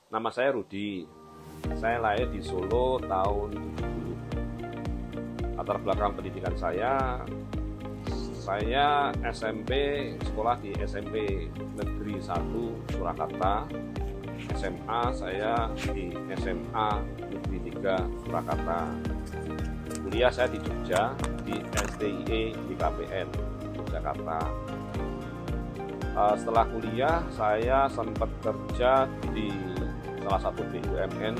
Nama saya Rudi. Saya lahir di Solo tahun 70. Latar belakang pendidikan saya SMP, sekolah di SMP Negeri 1 Surakarta. SMA saya di SMA Negeri 3 Surakarta. Kuliah saya di Jogja, di STIE di KPN Jakarta. Setelah kuliah saya sempat kerja di salah satu BUMN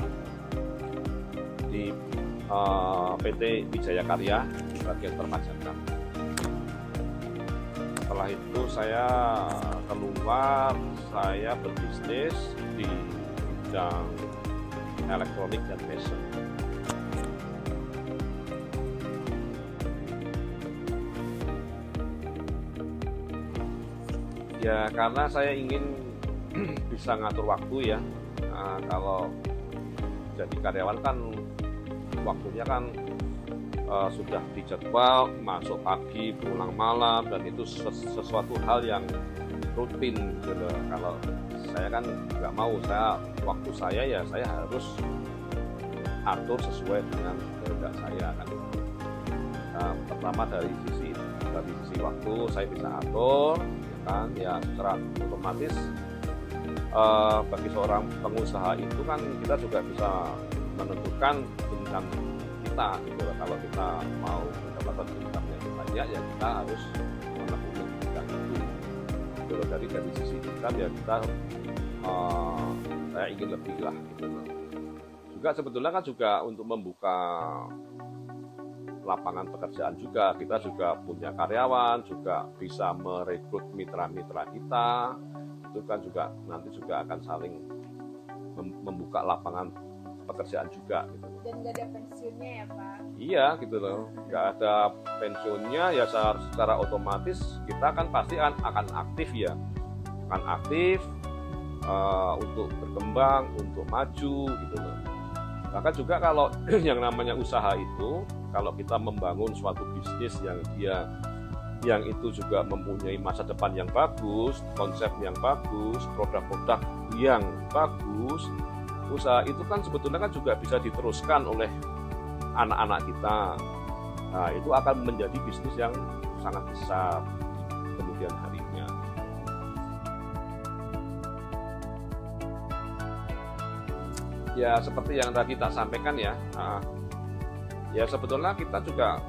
di PT Wijaya Karya di bagian perpajakan. Setelah itu saya keluar, saya berbisnis di bidang elektronik dan fashion. Ya karena saya ingin bisa ngatur waktu ya. Nah, kalau jadi karyawan kan waktunya kan sudah dijadwal, masuk pagi pulang malam, dan itu sesuatu hal yang rutin gitu. Kalau saya kan nggak mau, waktu saya ya saya harus atur sesuai dengan kehendak saya kan. Nah, pertama dari sisi waktu saya bisa atur ya kan, ya secara otomatis bagi seorang pengusaha itu kan kita juga bisa menentukan income kita gitu. Kalau kita mau mendapatkan income yang banyak ya kita harus menekuni bidang itu gitu. Dari sisi income ya kita saya ingin lebih lah gitu. Juga sebetulnya kan juga untuk membuka lapangan pekerjaan juga, kita juga punya karyawan, juga bisa merekrut mitra-mitra kita, itu kan juga nanti juga akan saling membuka lapangan pekerjaan juga gitu. Dan nggak ada pensiunnya ya Pak? Iya gitu loh, nggak ada pensiunnya ya, secara otomatis kita kan pasti akan aktif ya, akan aktif untuk berkembang, untuk maju gitu loh. Bahkan juga kalau yang namanya usaha itu, kalau kita membangun suatu bisnis yang itu juga mempunyai masa depan yang bagus, konsep yang bagus, produk-produk yang bagus, usaha itu kan sebetulnya kan juga bisa diteruskan oleh anak-anak kita. Nah, itu akan menjadi bisnis yang sangat besar di kemudian harinya. Ya seperti yang tadi tak sampaikan ya, ya sebetulnya kita juga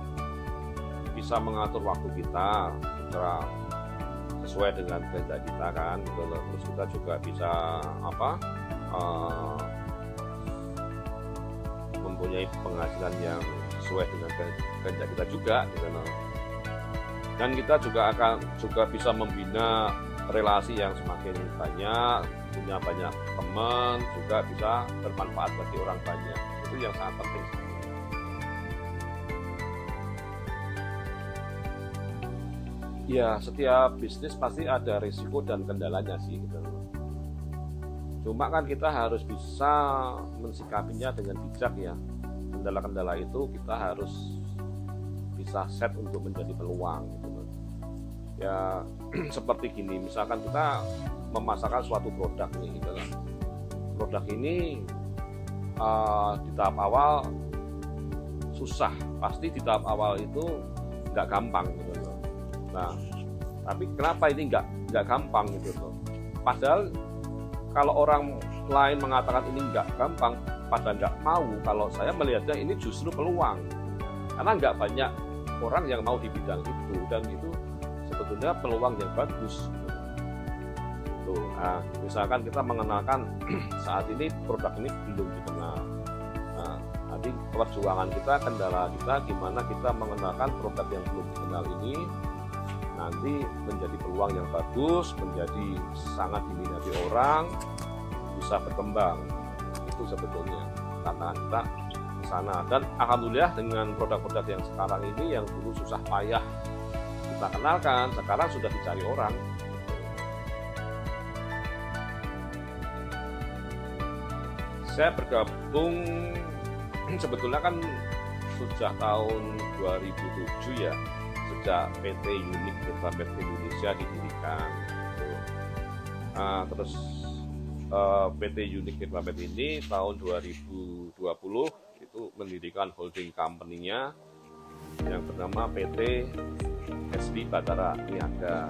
bisa mengatur waktu kita secara sesuai dengan kehendak kita kan gitu loh. Terus kita juga bisa mempunyai penghasilan yang sesuai dengan kehendak kita juga gitu loh. Dan kita juga bisa membina relasi yang semakin banyak, punya banyak teman, juga bisa bermanfaat bagi orang banyak. Itu yang sangat penting. Ya, setiap bisnis pasti ada risiko dan kendalanya sih gitu. Cuma kan kita harus bisa mensikapinya dengan bijak ya. Kendala-kendala itu kita harus bisa set untuk menjadi peluang gitu. Ya seperti gini, misalkan kita memasarkan suatu produk nih gitu kan. Produk ini di tahap awal susah, pasti di tahap awal itu nggak gampang gitu loh. Nah, tapi kenapa ini nggak gampang gitu loh? Padahal kalau orang lain mengatakan ini nggak gampang, pada nggak mau, kalau saya melihatnya ini justru peluang. Karena nggak banyak orang yang mau di bidang itu, dan itu sebetulnya peluang yang bagus. Tuh, nah, misalkan kita mengenalkan saat ini produk ini belum dikenal. Nah, nanti perjuangan kita, kendala kita, gimana kita mengenalkan produk yang belum dikenal ini nanti menjadi peluang yang bagus, menjadi sangat diminati orang, bisa berkembang. Itu sebetulnya tantangan kita di sana. Dan alhamdulillah dengan produk-produk yang sekarang ini, yang dulu susah payah kita kenalkan, sekarang sudah dicari orang. Saya bergabung sebetulnya kan sejak tahun 2007 ya, sejak PT Unique Alphabet Indonesia didirikan. Nah, terus PT Unique Firmapet ini tahun 2020 itu mendirikan holding company-nya yang bernama PT SB Batara Niaga.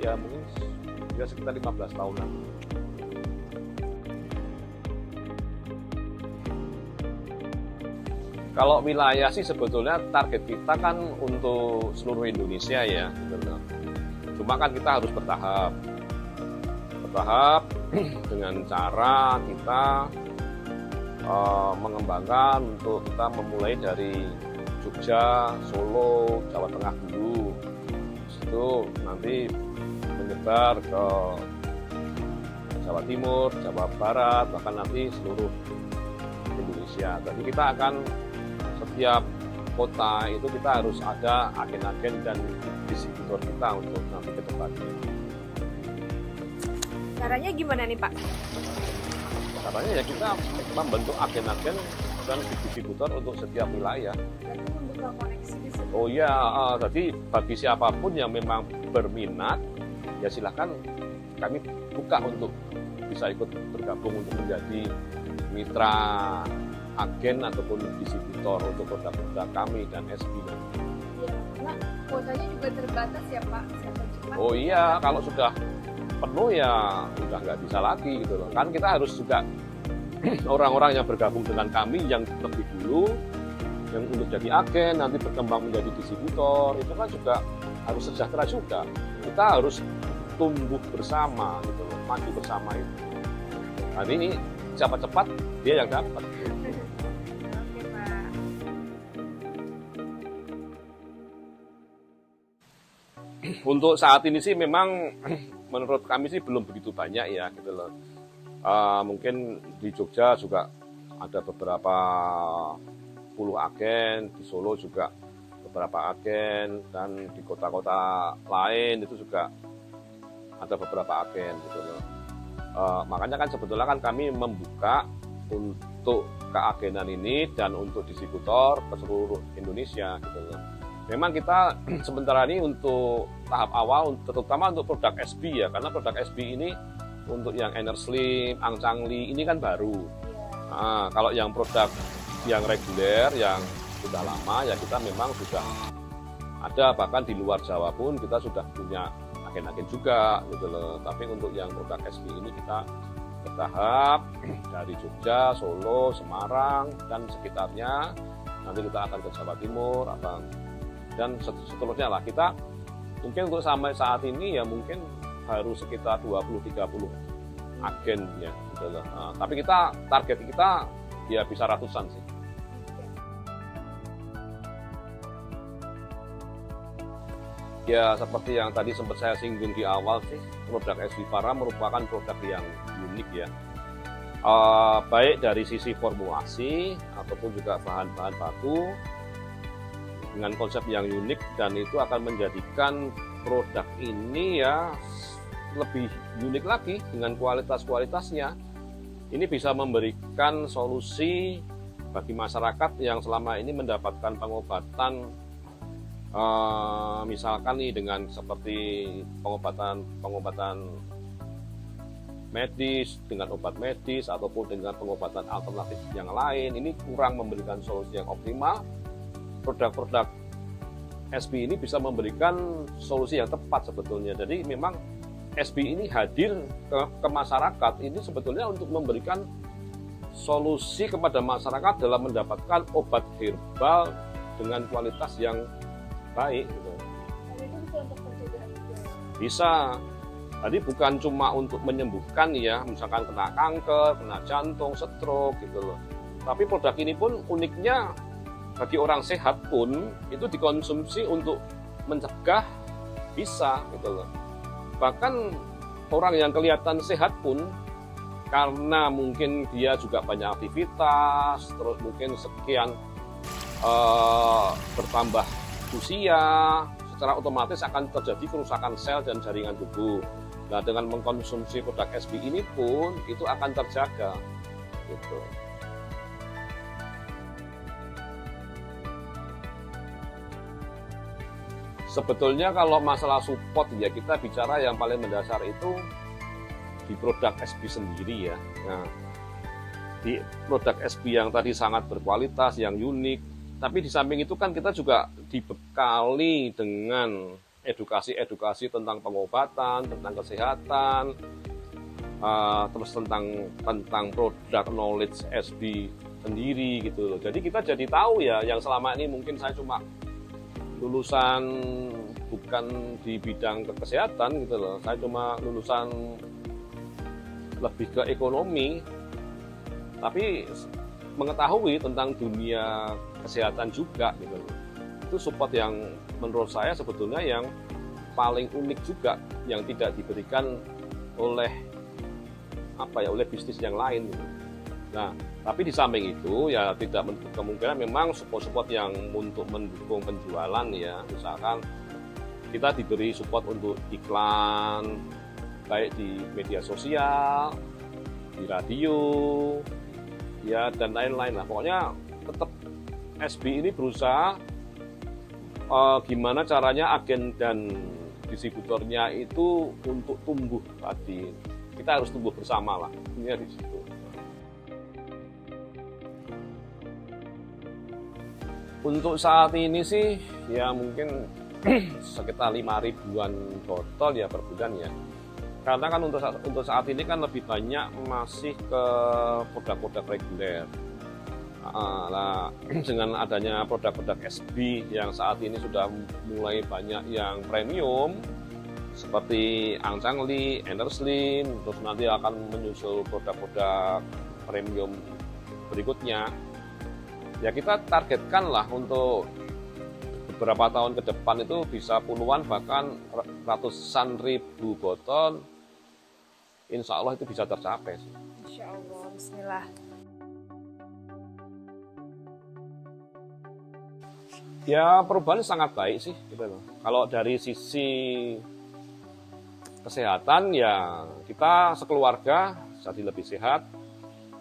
Ya mungkin ya sekitar 15 tahunan. Kalau wilayah sih sebetulnya target kita kan untuk seluruh Indonesia ya, gitu. Cuma kan kita harus bertahap dengan cara kita mengembangkan untuk kita memulai dari Jogja, Solo, Jawa Tengah dulu. Itu nanti menyebar ke Jawa Timur, Jawa Barat, bahkan nanti seluruh Indonesia. Jadi kita akan setiap kota itu kita harus ada agen-agen dan distributor kita untuk nanti ke depannya. Caranya gimana nih Pak? Caranya ya kita membentuk agen-agen dan distributor untuk setiap wilayah. Berarti membuka koneksi di situ. Oh iya, jadi bagi siapapun yang memang berminat, ya silahkan kami buka untuk bisa ikut bergabung untuk menjadi mitra agen ataupun distributor untuk produk-produk kami dan SB. Iya, karena kuotanya juga terbatas ya Pak. Siapa cepat? Oh iya, kalau sudah penuh ya udah nggak bisa lagi gitu loh. Kan kita harus juga orang-orang yang bergabung dengan kami yang lebih dulu, yang untuk jadi agen, nanti berkembang menjadi distributor, itu kan juga harus sejahtera juga. Kita harus tumbuh bersama gitu loh, maju bersama itu. Nah ini siapa cepat dia yang dapat. Oke Pak. Untuk saat ini sih memang menurut kami sih belum begitu banyak ya gitu loh. Mungkin di Jogja juga ada beberapa puluh agen, di Solo juga beberapa agen, dan di kota-kota lain itu juga ada beberapa agen gitu loh. Makanya kan sebetulnya kan kami membuka untuk keagenan ini dan untuk distributor ke seluruh Indonesia gitu loh. Memang kita sementara ini untuk tahap awal, terutama untuk produk SB ya, karena produk SB ini untuk yang Enerslim, Angcangli ini kan baru. Nah, kalau yang produk yang reguler, yang sudah lama ya kita memang sudah ada, bahkan di luar Jawa pun kita sudah punya agen-agen juga gitu loh. Tapi untuk yang produk SB ini kita bertahap dari Jogja, Solo, Semarang dan sekitarnya. Nanti kita akan ke Jawa Timur, dan seterusnya lah. Kita mungkin untuk sampai saat ini ya mungkin baru sekitar 20-30 agen ya gitu loh. Tapi kita target kita ya bisa ratusan sih. Ya seperti yang tadi sempat saya singgung di awal sih, produk SB Para merupakan produk yang unik ya. Baik dari sisi formulasi ataupun juga bahan-bahan baku dengan konsep yang unik, dan itu akan menjadikan produk ini ya lebih unik lagi dengan kualitas-kualitasnya. Ini bisa memberikan solusi bagi masyarakat yang selama ini mendapatkan pengobatan misalkan nih dengan seperti pengobatan medis dengan obat medis ataupun dengan pengobatan alternatif yang lain, ini kurang memberikan solusi yang optimal. Produk-produk SB ini bisa memberikan solusi yang tepat sebetulnya. Jadi memang SB ini hadir ke masyarakat ini sebetulnya untuk memberikan solusi kepada masyarakat dalam mendapatkan obat herbal dengan kualitas yang baik gitu. Dan itu bisa untuk pencegahan juga. Bisa. Tadi bukan cuma untuk menyembuhkan ya, misalkan kena kanker, kena jantung, stroke gitu loh. Tapi produk ini pun uniknya bagi orang sehat pun itu dikonsumsi untuk mencegah bisa gitu loh. Bahkan orang yang kelihatan sehat pun karena mungkin dia juga banyak aktivitas, terus mungkin sekian bertambah usia, secara otomatis akan terjadi kerusakan sel dan jaringan tubuh. Nah, dengan mengkonsumsi produk SB ini pun itu akan terjaga gitu. Sebetulnya kalau masalah support ya kita bicara yang paling mendasar itu di produk SB sendiri ya. Nah, di produk SB yang tadi sangat berkualitas, yang unik, tapi di samping itu kan kita juga dibekali dengan edukasi-edukasi tentang pengobatan, tentang kesehatan, terus tentang produk knowledge SB sendiri gitu loh. Jadi kita jadi tahu ya, yang selama ini mungkin saya cuma lulusan bukan di bidang kesehatan gitu loh. Saya cuma lulusan lebih ke ekonomi, tapi mengetahui tentang dunia kesehatan juga gitu loh. Itu support yang menurut saya sebetulnya yang paling unik juga, yang tidak diberikan oleh oleh bisnis yang lain gitu. Nah, tapi di samping itu ya tidak menutup kemungkinan memang support-support yang untuk mendukung penjualan ya. Misalkan kita diberi support untuk iklan baik di media sosial, di radio, ya dan lain-lain lah. Pokoknya tetap SB ini berusaha gimana caranya agen dan distributornya itu untuk tumbuh tadi. Kita harus tumbuh bersama lah, ini di situ. Untuk saat ini sih ya mungkin sekitar 5.000-an botol ya per bulan ya. Karena kan untuk saat ini kan lebih banyak masih ke produk-produk reguler. Nah, dengan adanya produk-produk SB yang saat ini sudah mulai banyak yang premium seperti Angcangli, Enerslim, terus nanti akan menyusul produk-produk premium berikutnya. Ya kita targetkan lah untuk beberapa tahun ke depan itu bisa puluhan bahkan ratusan ribu botol. Insya Allah itu bisa tercapai. Insya Allah, bismillah. Ya perubahan sangat baik sih gitu loh. Kalau dari sisi kesehatan ya kita sekeluarga jadi lebih sehat.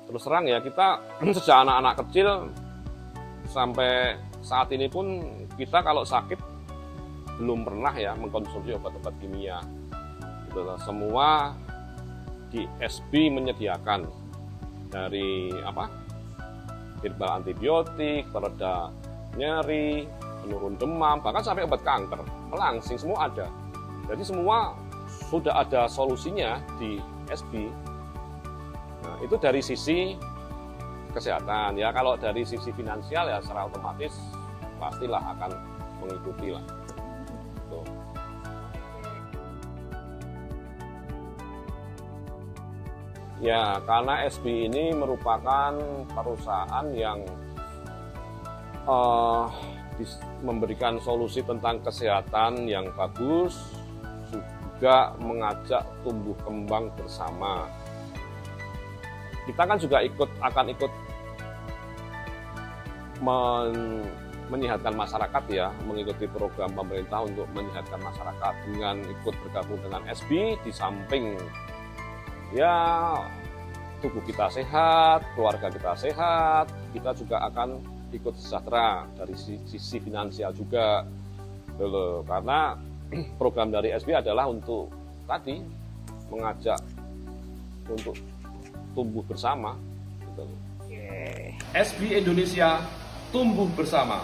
Terus terang ya kita sejak anak-anak kecil sampai saat ini pun kita kalau sakit belum pernah ya mengkonsumsi obat-obat kimia. Gitu loh. Semua di SB menyediakan dari herbal antibiotik, pereda nyeri, penurun demam, bahkan sampai obat kanker, melangsing, semua ada. Jadi semua sudah ada solusinya di SB. Nah, itu dari sisi kesehatan ya. Kalau dari sisi finansial ya secara otomatis pastilah akan mengikuti lah. Tuh. Ya, karena SB ini merupakan perusahaan yang memberikan solusi tentang kesehatan yang bagus, juga mengajak tumbuh kembang bersama. Kita kan juga akan ikut menyehatkan masyarakat ya, mengikuti program pemerintah untuk menyehatkan masyarakat dengan ikut bergabung dengan SB. Di samping ya tubuh kita sehat, keluarga kita sehat, kita juga akan ikut sejahtera dari sisi finansial juga dulu. Karena program dari SB adalah untuk tadi mengajak untuk tumbuh bersama gitu. SB Indonesia tumbuh bersama.